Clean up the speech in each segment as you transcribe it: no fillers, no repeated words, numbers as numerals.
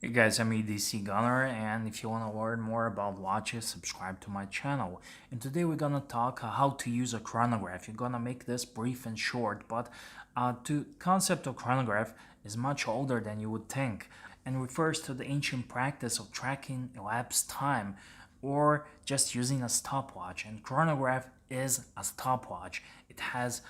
Hey guys, I'm EDC Gunner, and if you want to learn more about watches, subscribe to my channel. And today we're gonna talk how to use a chronograph. You're gonna make this brief and short, but the concept of chronograph is much older than you would think, and refers to the ancient practice of tracking elapsed time, or just using a stopwatch. And chronograph is a stopwatch. It has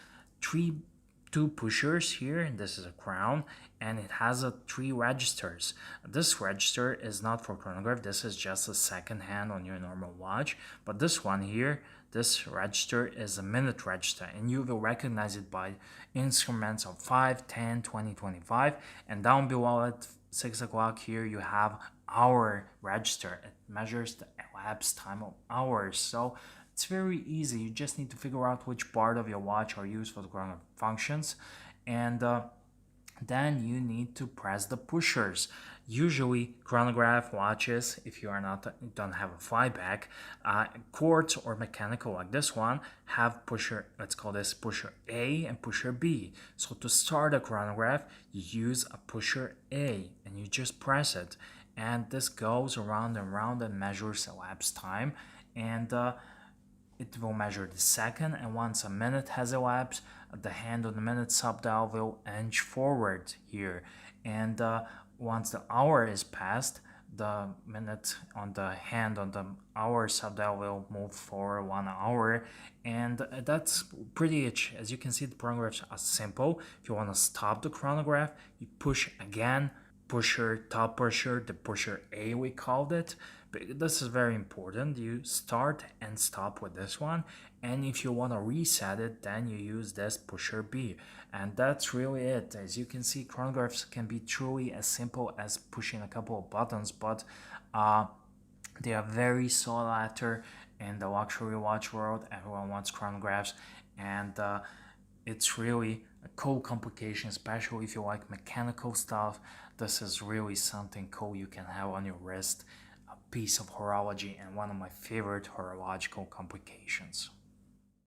two pushers here, and this is a crown, and it has three registers. This register is not for chronograph, this is just a second hand on your normal watch, but this one here, this register is a minute register, and you will recognize it by increments of 5, 10, 20, 25, and down below at 6 o'clock here you have hour register. It measures the elapsed time of hours. So it's very easy. You just need to figure out which part of your watch are used for the chronograph functions, and then you need to press the pushers. Usually chronograph watches, if you don't have a flyback, quartz or mechanical like this one, have pusher, let's call this pusher A and pusher B. So to start a chronograph, you use a pusher A and you just press it, and this goes around and around and measures elapsed time, and it will measure the second, and once a minute has elapsed, the hand on the minute subdial will inch forward here, and once the hour is passed, the minute on the hand on the hour subdial will move for 1 hour, and that's pretty much. As you can see, the chronographs are simple. If you want to stop the chronograph, you push again, pusher, top pusher, the pusher A we called it. But this is very important. You start and stop with this one, and if you want to reset it, then you use this pusher B, and that's really it. As you can see, chronographs can be truly as simple as pushing a couple of buttons, but they are very sought after in the luxury watch world. Everyone wants chronographs, and it's really a cool complication, especially if you like mechanical stuff. This is really something cool you can have on your wrist, a piece of horology, and one of my favorite horological complications.